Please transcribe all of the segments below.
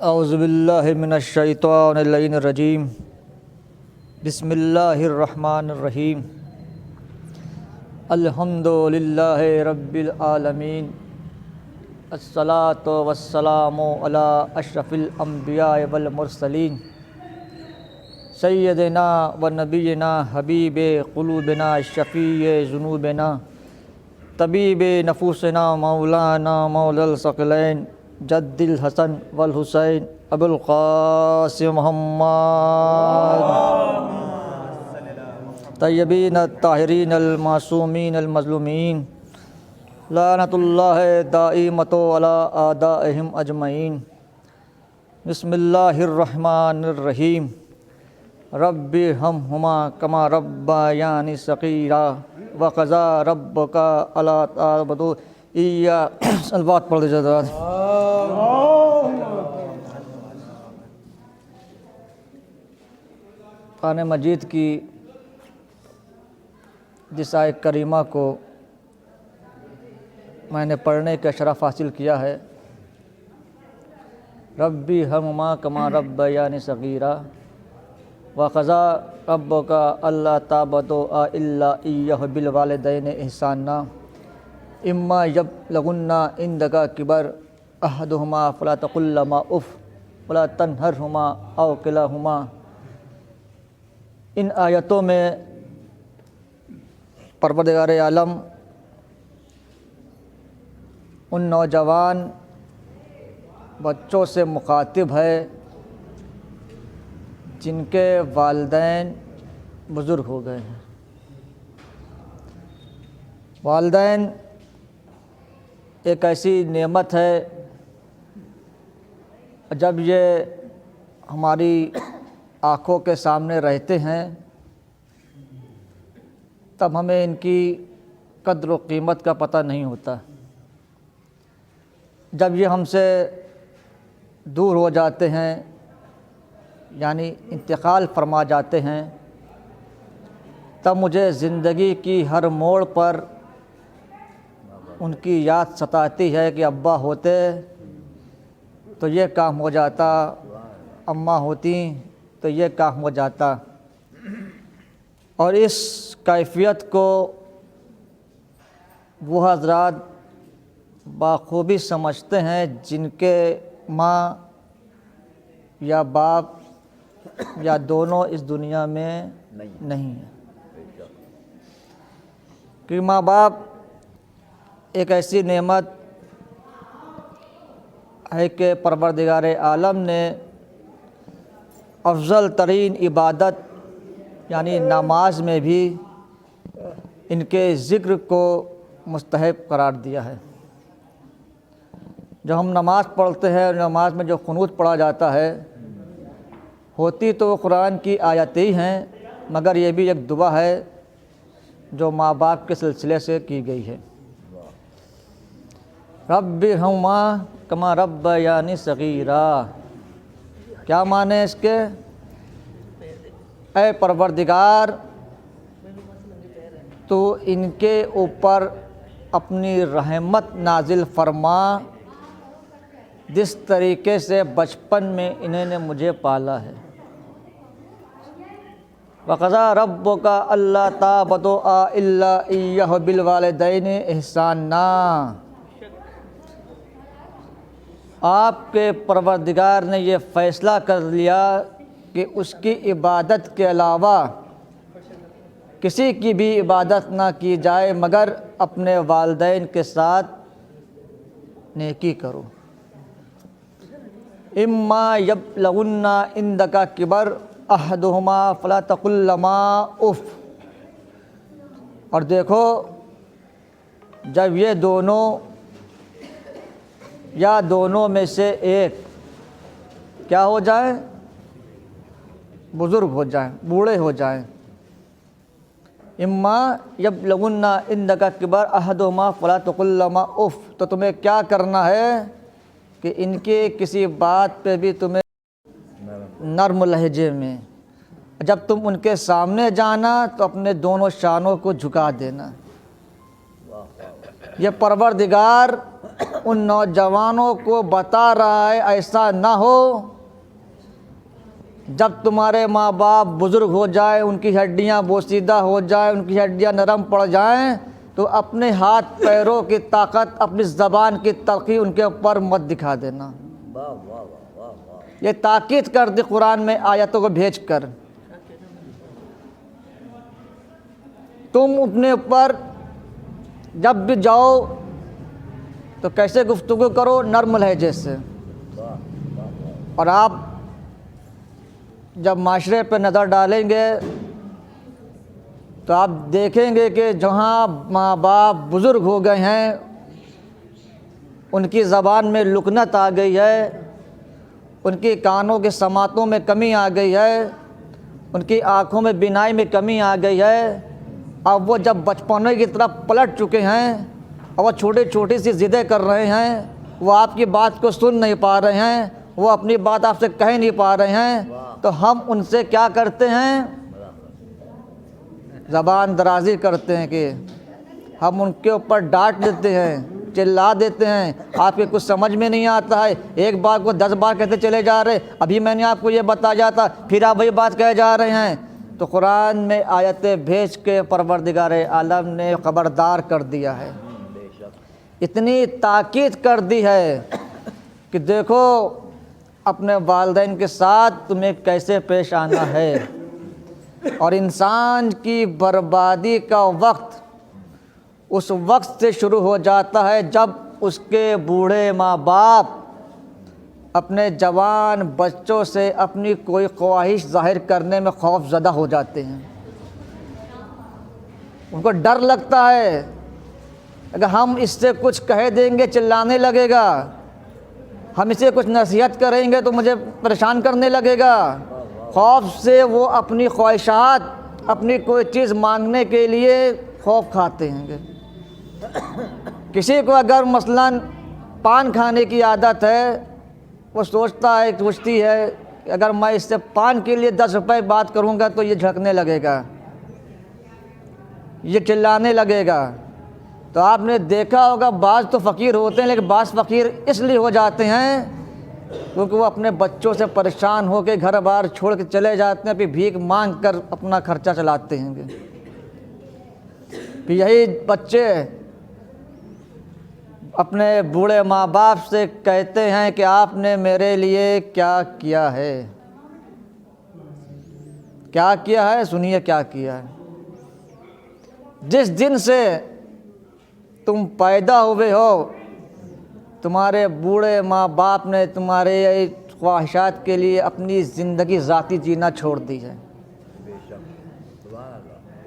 اعوذ باللہ من الشیطان اللعین الرجیم بسم اللہ الرحمن الرحیم الحمد للہ رب العالمین الصلاۃ والسلام علی اشرف الانبیاء والمرسلین سیدنا و نبینا حبیب قلوبنا شفیع ذنوبنا طبیب نفوسنا مولانا مولا الثقلین جد الحسن والحسین ابو القاسم محمد طیبین الطاہرین المعصومین المظلومین لعنت اللہ دائمۃ علی اعدائہم اجمعین بسم اللہ الرحمن الرحیم رب ارحمہما کما ربیانی صغیرا وقضی ربک الا تعبدوا البات پڑھ دیجیے ذرا. قرآن مجید کی جس آیت کریمہ کو میں نے پڑھنے کا شرف حاصل کیا ہے، ربی ارحمہما کما ربیانی صغیرا وقضی ربک الا تعبدوا الا ایہ بالوالدین احسانا اما یبلغن عندک کبر احدہما فلا تقل لہما اف ولا تنہرہما او قل لہما. ان آیتوں میں پروردگار عالم ان نوجوان بچوں سے مخاطب ہے جن کے والدین بزرگ ہو گئے ہیں. والدین ایک ایسی نعمت ہے، جب یہ ہماری آنکھوں کے سامنے رہتے ہیں تب ہمیں ان کی قدر و قیمت کا پتہ نہیں ہوتا. جب یہ ہم سے دور ہو جاتے ہیں یعنی انتقال فرما جاتے ہیں تب مجھے زندگی کی ہر موڑ پر ان کی یاد ستاتی ہے کہ ابا ہوتے تو یہ کام ہو جاتا، اماں ہوتی تو یہ کام ہو جاتا. اور اس کیفیت کو وہ حضرات بخوبی سمجھتے ہیں جن کے ماں یا باپ یا دونوں اس دنیا میں نہیں ہیں. کہ ماں باپ ایک ایسی نعمت ہے کہ پروردگار عالم نے افضل ترین عبادت یعنی نماز میں بھی ان کے ذکر کو مستحب قرار دیا ہے. جب ہم نماز پڑھتے ہیں، نماز میں جو قنوت پڑھا جاتا ہے ہوتی تو وہ قرآن کی آیتیں ہی ہیں، مگر یہ بھی ایک دعا ہے جو ماں باپ کے سلسلے سے کی گئی ہے. رب ارحمہما کما ربیانی صغیرا. کیا معنی اس کے؟ اے پروردگار تو ان کے اوپر اپنی رحمت نازل فرما جس طریقے سے بچپن میں انہوں نے مجھے پالا ہے. وقضی ربک الا تعبدوا الا ایہ بالوالدین احسانا. آپ کے پروردگار نے یہ فیصلہ کر لیا کہ اس کی عبادت کے علاوہ کسی کی بھی عبادت نہ کی جائے مگر اپنے والدین کے ساتھ نیکی کرو. اما یبلغن عندک کبر احدہما فلا تقل لہما اف. اور دیکھو جب یہ دونوں یا دونوں میں سے ایک کیا ہو جائیں، بزرگ ہو جائیں، بوڑھے ہو جائیں. اما یبلغن عندک کبر احدہما فلا تقل لہما اف. تو تمہیں کیا کرنا ہے کہ ان کے کسی بات پہ بھی تمہیں نرم لہجے میں، جب تم ان کے سامنے جانا تو اپنے دونوں شانوں کو جھکا دینا. یہ پروردگار ان نوجوانوں کو بتا رہا ہے ایسا نہ ہو جب تمہارے ماں باپ بزرگ ہو جائے، ان کی ہڈیاں بوسیدہ ہو جائیں، ان کی ہڈیاں نرم پڑ جائیں، تو اپنے ہاتھ پیروں کی طاقت، اپنی زبان کی تلخی ان کے اوپر مت دکھا دینا۔ یہ تاکید کر دی قرآن میں آیتوں کو بھیج کر۔ تم اپنے اوپر جب بھی جاؤ تو کیسے گفتگو کرو؟ نرم لہجے سے۔ اور آپ جب معاشرے پہ نظر ڈالیں گے تو آپ دیکھیں گے کہ جہاں ماں باپ بزرگ ہو گئے ہیں، ان کی زبان میں لکنت آ گئی ہے، ان کی کانوں کے سماعتوں میں کمی آ گئی ہے، ان کی آنکھوں میں بینائی میں کمی آ گئی ہے۔ اب وہ جب بچپنے کی طرف پلٹ چکے ہیں اور وہ چھوٹی چھوٹی سی ضدیں کر رہے ہیں، وہ آپ کی بات کو سن نہیں پا رہے ہیں، وہ اپنی بات آپ سے کہہ نہیں پا رہے ہیں، تو ہم ان سے کیا کرتے ہیں؟ زبان درازی کرتے ہیں کہ ہم ان کے اوپر ڈانٹ دیتے ہیں، چلا دیتے ہیں، آپ کے کچھ سمجھ میں نہیں آتا ہے، ایک بات کو 10 بار کہتے چلے جا رہے، ابھی میں نے آپ کو یہ بتایا تھا، پھر آپ وہی بات کہے جا رہے ہیں۔ تو قرآن میں آیتیں بھیج کے پروردگار عالم نے خبردار کر دیا ہے، اتنی تاکید کر دی ہے کہ دیکھو اپنے والدین کے ساتھ تمہیں کیسے پیش آنا ہے۔ اور انسان کی بربادی کا وقت اس وقت سے شروع ہو جاتا ہے جب اس کے بوڑھے ماں باپ اپنے جوان بچوں سے اپنی کوئی خواہش ظاہر کرنے میں خوف زدہ ہو جاتے ہیں۔ ان کو ڈر لگتا ہے اگر ہم اس سے کچھ کہہ دیں گے چلانے لگے گا، ہم اسے کچھ نصیحت کریں گے تو مجھے پریشان کرنے لگے گا۔ خوف سے وہ اپنی خواہشات، اپنی کوئی چیز مانگنے کے لیے خوف کھاتے ہیں۔ کسی کو اگر مثلاً پان کھانے کی عادت ہے، وہ سوچتی ہے کہ اگر میں اس سے پان کے لیے 10 روپے بات کروں گا تو یہ جھڑکنے لگے گا، یہ چلانے لگے گا۔ تو آپ نے دیکھا ہوگا بعض تو فقیر ہوتے ہیں، لیکن بعض فقیر اس لیے ہو جاتے ہیں کیونکہ وہ اپنے بچوں سے پریشان ہو کے گھر بار چھوڑ کے چلے جاتے ہیں، پھر بھیک مانگ کر اپنا خرچہ چلاتے ہیں۔ پھر یہی بچے اپنے بوڑھے ماں باپ سے کہتے ہیں کہ آپ نے میرے لیے کیا کیا ہے؟ کیا کیا ہے؟ سنیے کیا کیا ہے۔ جس دن سے تم پیدا ہوئے ہو، تمہارے بوڑھے ماں باپ نے تمہارے خواہشات کے لیے اپنی زندگی ذاتی جینا چھوڑ دی ہے۔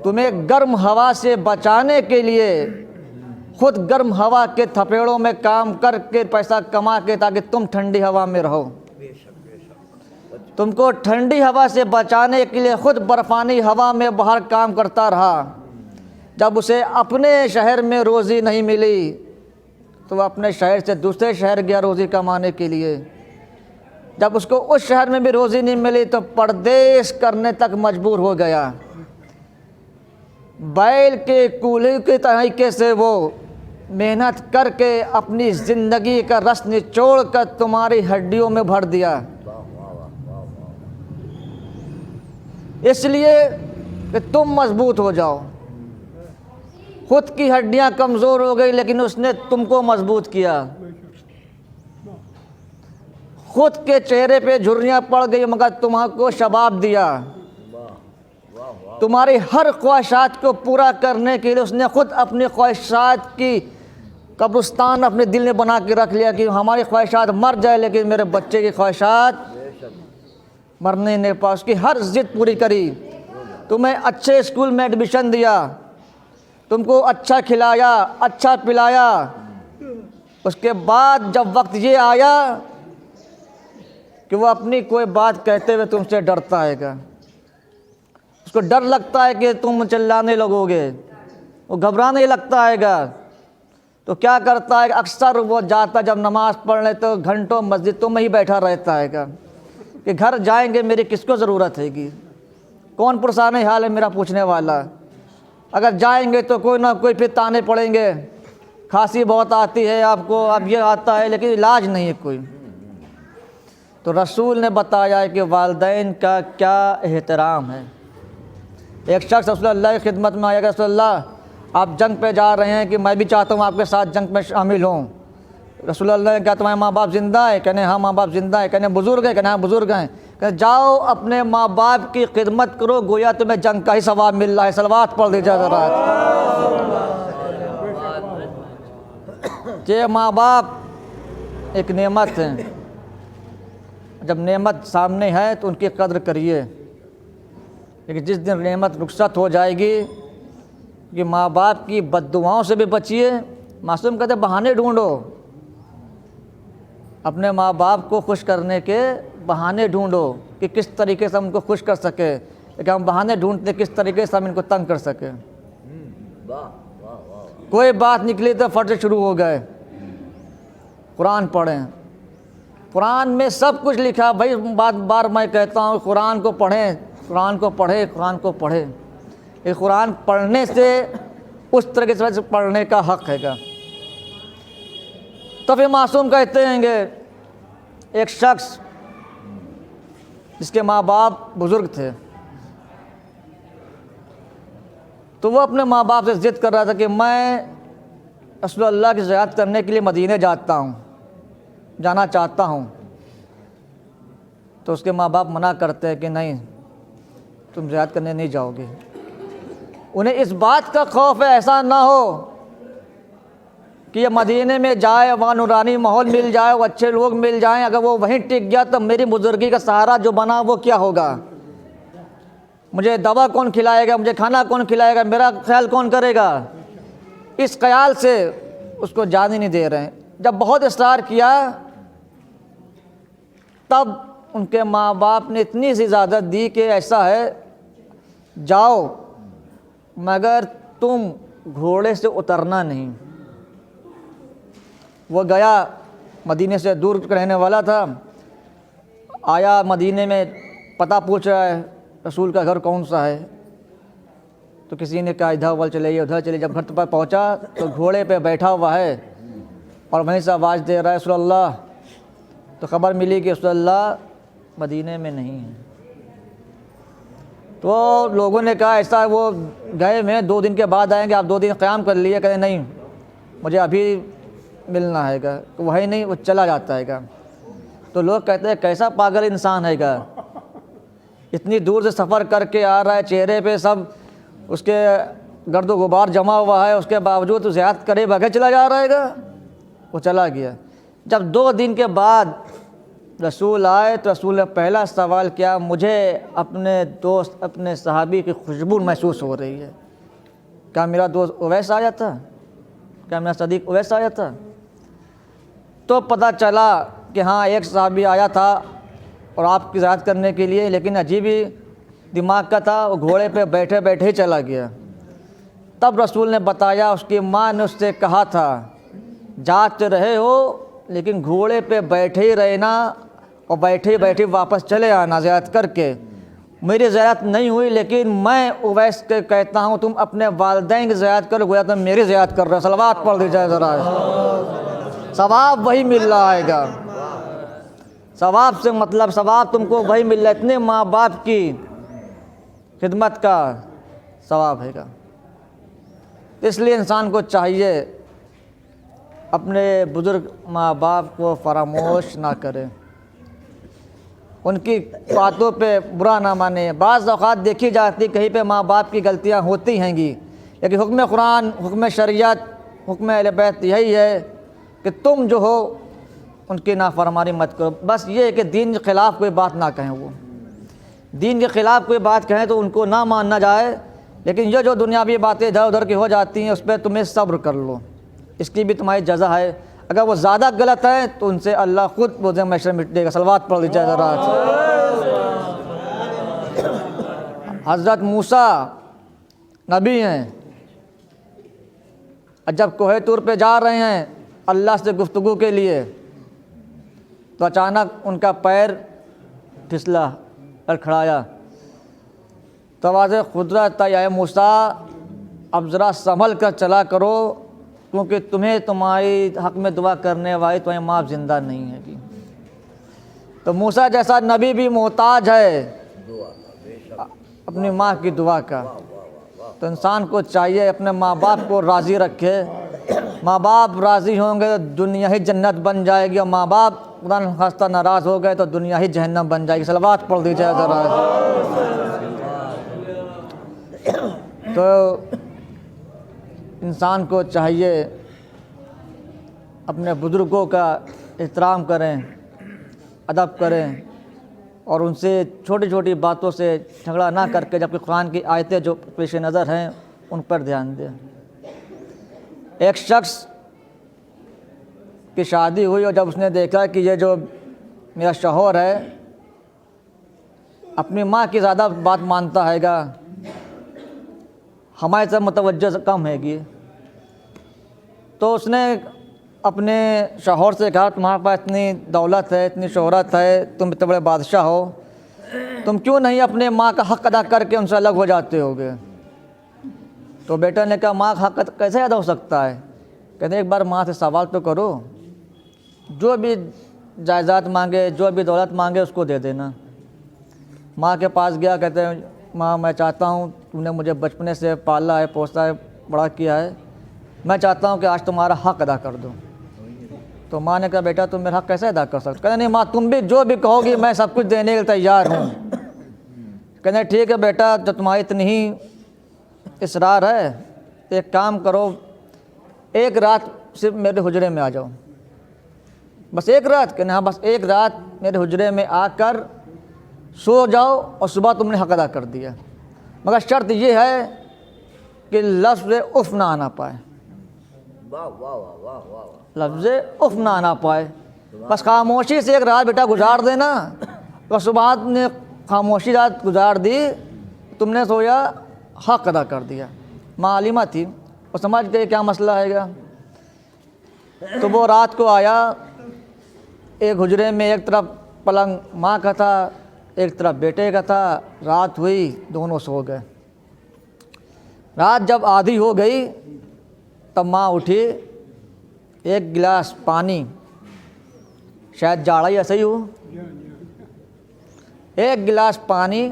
تمہیں گرم ہوا سے بچانے کے لیے خود گرم ہوا کے تھپیڑوں میں کام کر کے پیسہ کما کے تاکہ تم ٹھنڈی ہوا میں رہو، تم کو ٹھنڈی ہوا سے بچانے کے لیے خود برفانی ہوا میں باہر کام کرتا رہا۔ جب اسے اپنے شہر میں روزی نہیں ملی تو وہ اپنے شہر سے دوسرے شہر گیا روزی کمانے کے لیے۔ جب اس کو اس شہر میں بھی روزی نہیں ملی تو پردیس کرنے تک مجبور ہو گیا۔ بیل کے کولے کے طریقے سے وہ محنت کر کے اپنی زندگی کا رس نچوڑ کر تمہاری ہڈیوں میں بھر دیا، اس لیے کہ تم مضبوط ہو جاؤ۔ خود کی ہڈیاں کمزور ہو گئی لیکن اس نے تم کو مضبوط کیا۔ خود کے چہرے پہ جھریاں پڑ گئی مگر تمہارے کو شباب دیا۔ تمہاری ہر خواہشات کو پورا کرنے کے لیے اس نے خود اپنی خواہشات کی قبرستان اپنے دل میں بنا کے رکھ لیا کہ ہماری خواہشات مر جائے لیکن میرے بچے کی خواہشات مرنے نہیں پا۔ اس کی ہر ضد پوری کری، تمہیں اچھے اسکول میں ایڈمیشن دیا، تم کو اچھا کھلایا، اچھا پلایا۔ اس کے بعد جب وقت یہ آیا کہ وہ اپنی کوئی بات کہتے ہوئے تم سے ڈرتا ہے گا، اس کو ڈر لگتا ہے کہ تم چلانے لگو گے، وہ گھبرانے لگتا ہے گا، تو کیا کرتا ہے؟ اکثر وہ جاتا جب نماز پڑھنے تو گھنٹوں مسجدوں میں ہی بیٹھا رہتا ہے گا کہ گھر جائیں گے میری کس کو ضرورت ہے گی، کون پرسان حال ہے میرا پوچھنے والا، اگر جائیں گے تو کوئی نہ کوئی پھر تانے پڑیں گے، کھانسی بہت آتی ہے آپ کو، اب یہ آتا ہے، لیکن علاج نہیں ہے کوئی۔ تو رسول نے بتایا کہ والدین کا کیا احترام ہے۔ ایک شخص رسول اللہ کی خدمت میں آیا کہ رسول اللہ آپ جنگ پہ جا رہے ہیں کہ میں بھی چاہتا ہوں آپ کے ساتھ جنگ میں شامل ہوں۔ رسول اللہ نے کہا تمہارے ماں باپ زندہ ہیں؟ کہنے ہاں ماں باپ زندہ ہیں۔ کہنے بزرگ ہیں؟ کہنے ہاں بزرگ ہیں۔ کہ جاؤ اپنے ماں باپ کی خدمت کرو، گویا تمہیں جنگ کا ہی ثواب مل رہا ہے۔ صلوات پڑھ دیجیے ذرا۔ کہ ماں باپ ایک نعمت ہے، جب نعمت سامنے ہے تو ان کی قدر کریے، لیکن جس دن نعمت رخصت ہو جائے گی کہ ماں باپ کی بد دعاؤں سے بھی بچیے۔ معصوم کہتے بہانے ڈھونڈو، اپنے ماں باپ کو خوش کرنے کے بہانے ڈھونڈو کہ کس طریقے سے ہم ان کو خوش کر سکے، لیکن ہم بہانے ڈھونڈتے کس طریقے سے ہم ان کو تنگ کر سکیں۔ کوئی بات نکلی تو فٹ سے شروع ہو گئے۔ قرآن پڑھیں، قرآن میں سب کچھ لکھا۔ بھائی بار بار میں کہتا ہوں قرآن کو پڑھیں، قرآن کو پڑھیں، قرآن کو پڑھیں۔ یہ قرآن پڑھنے سے اس طریقے سے پڑھنے کا حق ہے گا۔ تو پھر معصوم کہتے ہیں کہ ایک شخص جس کے ماں باپ بزرگ تھے، تو وہ اپنے ماں باپ سے ضد کر رہا تھا کہ میں رسول اللہ کی زیارت کرنے کے لیے مدینے جانا چاہتا ہوں۔ تو اس کے ماں باپ منع کرتے ہیں کہ نہیں، تم زیارت کرنے نہیں جاؤ گے۔ انہیں اس بات کا خوف ہے ایسا نہ ہو کہ یہ مدینے میں جائے، وہاں نورانی ماحول مل جائے، وہ اچھے لوگ مل جائیں، اگر وہ وہیں ٹک گیا تو میری بزرگی کا سہارا جو بنا وہ کیا ہوگا؟ مجھے دوا کون کھلائے گا؟ مجھے کھانا کون کھلائے گا؟ میرا خیال کون کرے گا؟ اس خیال سے اس کو جانے نہیں دے رہے ہیں۔ جب بہت اصرار کیا تب ان کے ماں باپ نے اتنی سی اجازت دی کہ ایسا ہے جاؤ، مگر تم گھوڑے سے اترنا نہیں۔ وہ گیا، مدینے سے دور رہنے والا تھا، آیا مدینے میں پتہ پوچھ رہا ہے رسول کا گھر کون سا ہے۔ تو کسی نے کہا ادھر ول چلے ادھر چلے۔ جب گھر پر پہنچا تو گھوڑے پہ بیٹھا ہوا ہے اور وہیں سے آواز دے رہا ہے رسول اللہ۔ تو خبر ملی کہ رسول اللہ مدینے میں نہیں ہے۔ تو لوگوں نے کہا ایسا وہ گئے میں 2 دن کے بعد آئیں گے، آپ 2 دن قیام کر لیے۔ کہتے نہیں مجھے ابھی ملنا ہے گا، وہی نہیں وہ چلا جاتا ہے گا۔ تو لوگ کہتے ہیں کیسا پاگل انسان ہے گا، اتنی دور سے سفر کر کے آ رہا ہے، چہرے پہ سب اس کے گرد و غبار جمع ہوا ہے، اس کے باوجود تو زیارت کرے بغیر چلا جا رہا ہے گا۔ وہ چلا گیا۔ جب 2 دن کے بعد رسول آئے تو رسول نے پہلا سوال کیا، مجھے اپنے دوست اپنے صحابی کی خوشبو محسوس ہو رہی ہے، کیا میرا دوست اویس آیا تھا؟ کیا میرا صدیق اویس آیا تھا؟ تو پتہ چلا کہ ہاں ایک صحابی آیا تھا اور آپ کی زیارت کرنے کے لیے، لیکن عجیب ہی دماغ کا تھا، وہ گھوڑے پہ بیٹھے بیٹھے ہی چلا گیا۔ تب رسول نے بتایا اس کی ماں نے اس سے کہا تھا جاتے رہے ہو لیکن گھوڑے پہ بیٹھے ہی رہنا اور بیٹھے بیٹھے واپس چلے آنا زیارت کر کے۔ میری زیارت نہیں ہوئی لیکن میں اویس کے کہتا ہوں تم اپنے والدین کی زیارت کرو، گویا تم میری زیارت کر رہے ہو۔ صلوات پڑھ دی جائے ذرا، ثواب وہی مل رہا ہے گا۔ ثواب سے مطلب ثواب تم کو وہی مل رہا ہے، اتنے ماں باپ کی خدمت کا ثواب ہے گا۔ اس لیے انسان کو چاہیے اپنے بزرگ ماں باپ کو فراموش نہ کرے، ان کی باتوں پہ برا نہ مانے۔ بعض اوقات دیکھی جاتی کہیں پہ ماں باپ کی غلطیاں ہوتی ہیں گی، لیکن حکم قرآن، حکم شریعت، حکم اہل بیت یہی ہے کہ تم جو ہو ان کی نافرمانی مت کرو۔ بس یہ ہے کہ دین کے خلاف کوئی بات نہ کہیں، وہ دین کے خلاف کوئی بات کہیں تو ان کو نہ ماننا جائے، لیکن یہ جو دنیاوی باتیں ادھر ادھر کی ہو جاتی ہیں اس پہ تمہیں صبر کر لو، اس کی بھی تمہاری جزا ہے۔ اگر وہ زیادہ غلط ہے تو ان سے اللہ خود روز محشر مٹ دے گا۔ صلوات پڑھ لیجیے ذرا۔ حضرت موسیٰ نبی ہیں، جب کوہ طور پہ جا رہے ہیں اللہ سے گفتگو کے لیے تو اچانک ان کا پیر پھسلا، لڑکھڑایا تو آواز قدرت یا موسیٰ اب ذرا سنبھل کر چلا کرو، کیونکہ تمہیں تمہاری حق میں دعا کرنے والی تمہیں ماں زندہ نہیں ہے گی۔ تو موسیٰ جیسا نبی بھی محتاج ہے اپنی ماں کی دعا کا۔ تو انسان کو چاہیے اپنے ماں باپ کو راضی رکھے، ماں باپ راضی ہوں گے تو دنیا ہی جنت بن جائے گی، اور ماں باپ خدا نخواستہ ناراض ہو گئے تو دنیا ہی جہنم بن جائے گی۔ صلوات پڑھ دیجیے ذرا۔ تو انسان کو چاہیے اپنے بزرگوں کا احترام کریں، ادب کریں، اور ان سے چھوٹی چھوٹی باتوں سے جھگڑا نہ کر کے جبکہ قرآن کی آیتیں جو پیش نظر ہیں ان پر دھیان دیں۔ ایک شخص کی شادی ہوئی اور جب اس نے دیکھا کہ یہ جو میرا شوہر ہے اپنی ماں کی زیادہ بات مانتا ہے گا، ہماری طرف متوجہ کم ہے گی، تو اس نے اپنے شوہر سے کہا تمہارے پاس اتنی دولت ہے، اتنی شہرت ہے، تم اتنے بڑے بادشاہ ہو، تم کیوں نہیں اپنے ماں کا حق ادا کر کے ان سے الگ ہو جاتے ہوگے؟ تو بیٹا نے کہا ماں کا حق کیسے ادا ہو سکتا ہے؟ کہتے ایک بار ماں سے سوال تو کرو، جو بھی جائیداد مانگے، جو بھی دولت مانگے اس کو دے دینا۔ ماں کے پاس گیا، کہتے ہیں ماں میں چاہتا ہوں تم نے مجھے بچپنے سے پالا ہے، پوسا ہے، بڑا کیا ہے، میں چاہتا ہوں کہ آج تمہارا حق ادا کر دوں۔ تو ماں نے کہا بیٹا تم میرا حق کیسے ادا کر سکتے؟ کہتے نہیں ماں تم بھی جو بھی کہو گی میں سب کچھ دینے کے لیے تیار ہوں۔ کہتے ٹھیک ہے بیٹا، جو تمہاری اتنی ہی اصرار ہے ایک کام کرو، ایک رات صرف میرے حجرے میں آ جاؤ، بس ایک رات۔ کہنا ہاں بس ایک رات میرے حجرے میں آ کر سو جاؤ اور صبح تم نے حق ادا کر دیا، مگر شرط یہ ہے کہ لفظ اف نہ آنا پائے، لفظ اف نہ آنا پائے، بس خاموشی سے ایک رات بیٹا گزار دینا، بس صبح نے خاموشی رات گزار دی، تم نے سویا حق ادا کر دیا۔ ماں عالمہ تھی، وہ سمجھ گئی کیا مسئلہ ہے گا، تو وہ رات کو آیا، ایک حجرے میں ایک طرف پلنگ ماں کا تھا، ایک طرف بیٹے کا تھا، رات ہوئی دونوں سو گئے۔ رات جب آدھی ہو گئی تب ماں اٹھی، ایک گلاس پانی، شاید جاڑا ہی ایسا ہی ہو، ایک گلاس پانی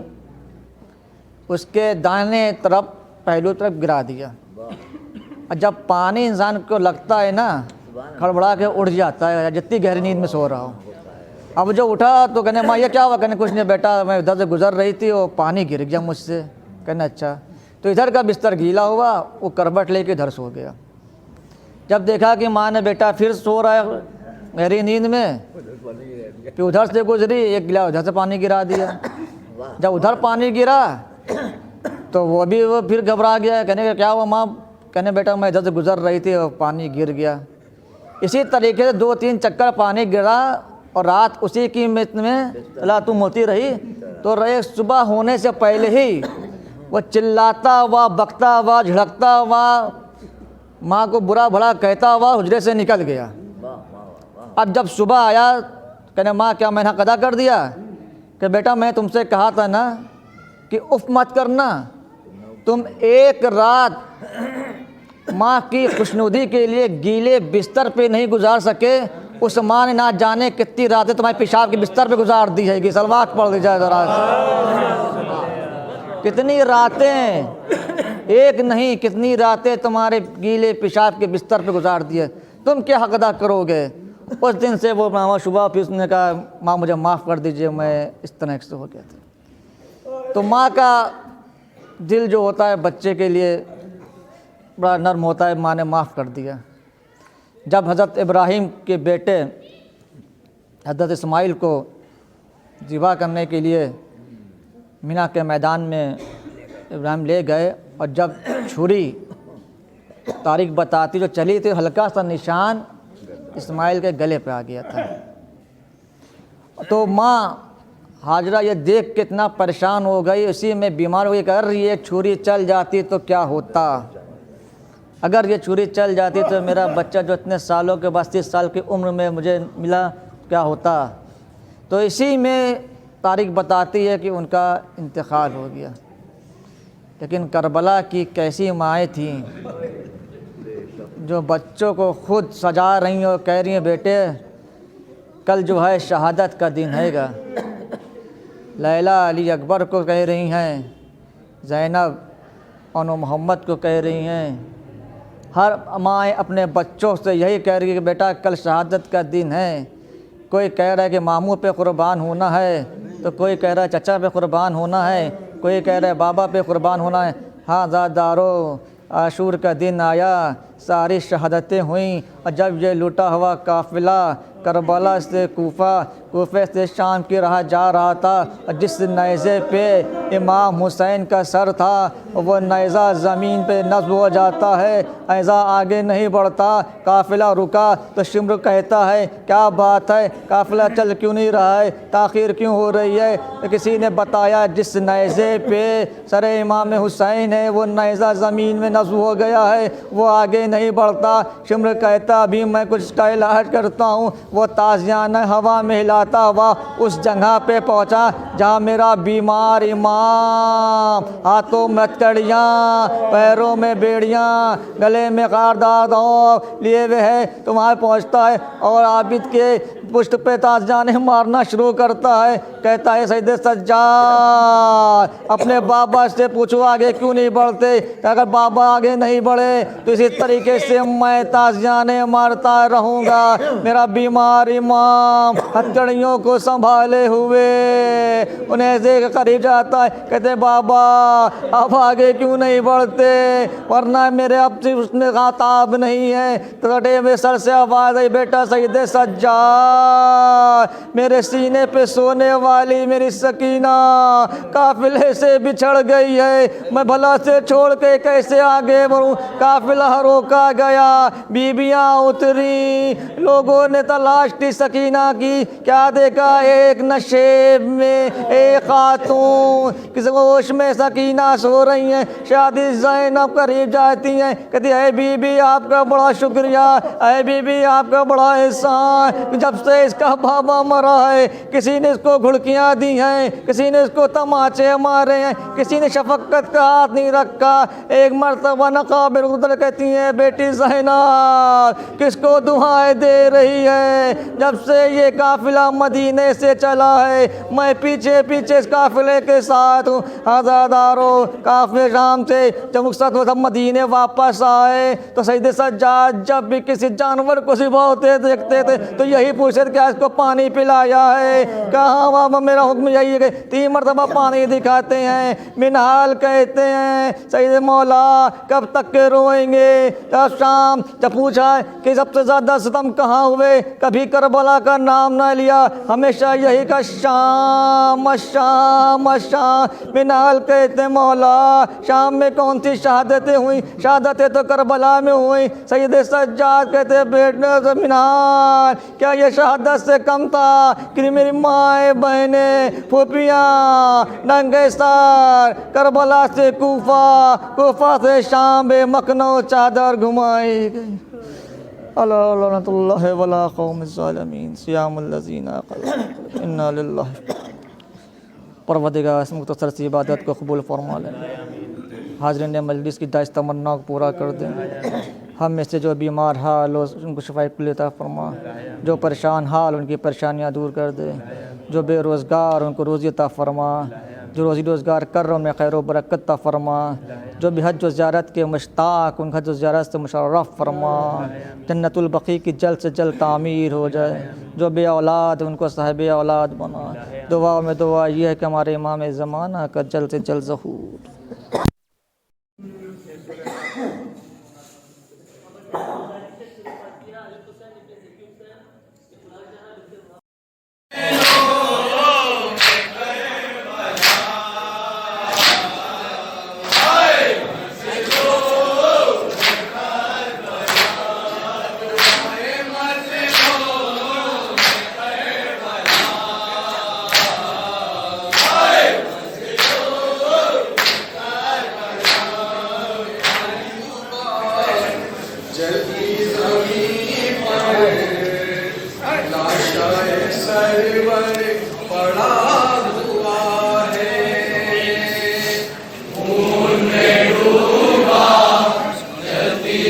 اس کے دائیں طرف پہلو طرف گرا دیا، اور جب پانی انسان کو لگتا ہے نا کھڑبڑا کے اٹھ جاتا ہے جتنی گہری نیند میں سو رہا ہو۔ اب جو اٹھا تو کہنے ماں یہ کیا ہوا؟ کہنے کچھ نہیں بیٹا، میں ادھر سے گزر رہی تھی اور پانی گر گیا مجھ سے۔ کہنا اچھا، تو ادھر کا بستر گیلا ہوا، وہ کروٹ لے کے ادھر سو گیا۔ جب دیکھا کہ ماں نے بیٹا پھر سو رہا ہے گہری نیند میں، پھر ادھر سے گزری، ایک گلاس ادھر سے پانی گرا دیا۔ جب ادھر پانی گرا تو وہ پھر گھبرا گیا، کہنے کہ کیا ہوا ماں؟ کہنے بیٹا میں ادھر سے گزر رہی تھی اور پانی گر گیا۔ اسی طریقے سے 2-3 چکر پانی گرا اور رات اسی کی میں تم ہوتی رہی، تو صبح ہونے سے پہلے ہی وہ چلاتا ہوا، بکتا ہوا، جھڑکتا ہوا، ماں کو برا بھلا کہتا ہوا حجرے سے نکل گیا۔ اب جب صبح آیا کہنے ماں کیا میں نے حق ادا کر دیا؟ کہ بیٹا میں تم سے کہا تھا نا کہ اف مت کرنا، تم ایک رات ماں کی خوشنودی کے لیے گیلے بستر پہ نہیں گزار سکے، اس ماں نے نہ جانے کتنی راتیں تمہارے پیشاب کے بستر پہ گزار دی ہے گی۔ صلوات پڑھ دی جائے ذرا، کتنی راتیں، ایک نہیں کتنی راتیں تمہارے گیلے پیشاب کے بستر پہ گزار دیے، تم کیا حق ادا کرو گے؟ اس دن سے وہ ماں صبح پھر اس نے کہا ماں مجھے معاف کر دیجئے، میں اس طرح سے ہو گیا تھا۔ تو ماں کا دل جو ہوتا ہے بچے کے لیے بڑا نرم ہوتا ہے، ماں نے معاف کر دیا۔ جب حضرت ابراہیم کے بیٹے حضرت اسماعیل کو ذبح کرنے کے لیے مینا کے میدان میں ابراہیم لے گئے، اور جب چھری تاریخ بتاتی جو چلی تھی ہلکا سا نشان اسماعیل کے گلے پہ آ گیا تھا۔ تو ماں ہاجرہ یہ دیکھ کے اتنا پریشان ہو گئی، اسی میں بیمار ہو گئی، کر رہی ہے چھری چل جاتی تو کیا ہوتا، اگر یہ چھری چل جاتی تو میرا بچہ جو اتنے سالوں کے 32 سال کی عمر میں مجھے ملا کیا ہوتا۔ تو اسی میں تاریخ بتاتی ہے کہ ان کا انتقال ہو گیا۔ لیکن کربلا کی کیسی مائیں تھیں جو بچوں کو خود سجا رہی ہیں اور کہہ رہی ہیں بیٹے کل جو ہے شہادت کا دن ہے گا. لیلا علی اکبر کو کہہ رہی ہیں, زینب انو محمد کو کہہ رہی ہیں. ہر مائیں اپنے بچوں سے یہی کہہ رہی ہے کہ بیٹا کل شہادت کا دن ہے. کوئی کہہ رہا ہے کہ ماموں پہ قربان ہونا ہے, تو کوئی کہہ رہا ہے چچا پہ قربان ہونا ہے, کوئی کہہ رہا ہے بابا پہ قربان ہونا ہے. ہاں زادارو, عاشور کا دن آیا, ساری شہادتیں ہوئیں, اور جب یہ لٹا ہوا قافلہ کربلا سے کوفہ, کوفے سے شام کی راہ جا رہا تھا, اور جس نیزے پہ امام حسین کا سر تھا وہ نیزہ زمین پہ نصب ہو جاتا ہے, نیزہ آگے نہیں بڑھتا. قافلہ رکا تو شمر کہتا ہے کیا بات ہے, قافلہ چل کیوں نہیں رہا ہے, تاخیر کیوں ہو رہی ہے؟ تو کسی نے بتایا جس نیزے پہ سر امام حسین ہے وہ نیزہ زمین میں نصب ہو گیا ہے, وہ آگے نہیں بڑھتا. شمر کہتا ابھی میں کچھ کا علاج کرتا ہوں. وہ تازیانہ ہوا میں ہلاتا ہوا اس جگہ پہ پہنچا جہاں میرا بیمار امام ہاتھوں میں ہتھکڑیاں, پیروں میں بیڑیاں, گلے میں خاردار لیے ہوئے ہے, تو وہاں پہنچتا ہے اور عابد کے پشت پہ تازیانے مارنا شروع کرتا ہے. کہتا ہے سید سجاد اپنے بابا سے پوچھو آگے کیوں نہیں بڑھتے, اگر بابا آگے نہیں بڑھے تو اسی طریقے سے میں تازیانے مارتا رہوں گا. میرا بیمار امام ہتھکڑیوں کو سنبھالے ہوئے انہیں سے قریب جاتا ہے, کہتے بابا اب آگے کیوں نہیں بڑھتے, ورنہ میرے اب سے اس میں خطاب نہیں ہے. تو ڈے میں سر سے آواز آئی بیٹا سید سجاد میرے سینے پہ سونے والی میری سکینہ قافلے سے بچھڑ گئی ہے, میں بھلا سے چھوڑ کے کیسے آگے بڑھوں. قافلہ روکا گیا, بیویاں اتری, لوگوں نے تلاش کی سکینہ کی. کیا دیکھا ایک نشیب میں ایک خاتون کسی ہوش میں سکینہ سو رہی ہیں. شادی زینب قریب جاتی ہیں, کہتی اے بی بی آپ کا بڑا شکریہ, اے بی بی آپ کا بڑا احسان, جب سے اس کا بابا مرا ہے کسی نے اس کو گھڑکیاں دی ہیں, کسی نے اس کو تماچے مارے ہیں, کسی نے شفقت کا ہاتھ نہیں رکھا. ایک مرتبہ نقاب رضل کہتی ہیں بیٹی زینب کس کو دعائیں دے رہی ہے, جب سے یہ قافلہ مدینے سے چلا ہے میں پیچھے پیچھے اس قافلے کے ساتھ ہوں. آزادارو قافلے شام سے جب رخصت ہو مدینے واپس آئے تو سید سجاد جب بھی کسی جانور کو ذبح دیکھتے تھے تو یہی پوچھتے تھے کیا اس کو پانی پلایا ہے, کہاں بابا میرا حکم یہی ہے کہ 3 مرتبہ پانی دکھاتے ہیں. منحال کہتے ہیں سید مولا کب تک کے روئیں گے. جب شام جب پوچھا کہ سب سے زیادہ ستم کہاں ہوئے, کبھی کربلا کا نام نہ لیا, ہمیشہ یہی کا شام شام شام. منحال کہتے ہیں مولا شام میں کون سی شہادتیں ہوئیں, شہادتیں تو کربلا میں ہوئیں. سید سجاد کہتے بیٹے منحال کیا یہ شہادت سے کم تھا کہ میری مائیں بہنیں پھوپھیاں ننگے سر کربلا سے کوفہ, کوفہ سے شام بے مکھنوں چادر گھمائی گئی. اللہ لعنت اللہ ولا قوم الظالمین سیام الذین قالوا انا للہ. پروردگار اس مختصر سی عبادت کو قبول فرما لیں, حاضرین مجلس کی داعش تمنا کو پورا کر دیں. ہم میں سے جو بیمار حال ہو ان کو شفاء کل عطا فرما, جو پریشان حال ان کی پریشانیاں دور کر دے, جو بے روزگار ان کو روزی عطا فرما, جو روزی روزگار کر رہے ان میں خیر و برکت عطا فرما, جو بھی حج و زیارت کے مشتاق ان حج و زیارت سے مشرف فرما, جنت البقیع کی جلد سے جلد تعمیر ہو جائے. جو بے اولاد ان کو صاحب اولاد بنا. دعا میں دعا یہ ہے کہ ہمارے امام زمانہ کا جلد سے جلد ظہور.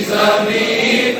زمین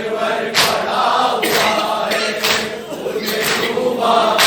سرور کھڑا ہوا ہے ان میں ڈوبا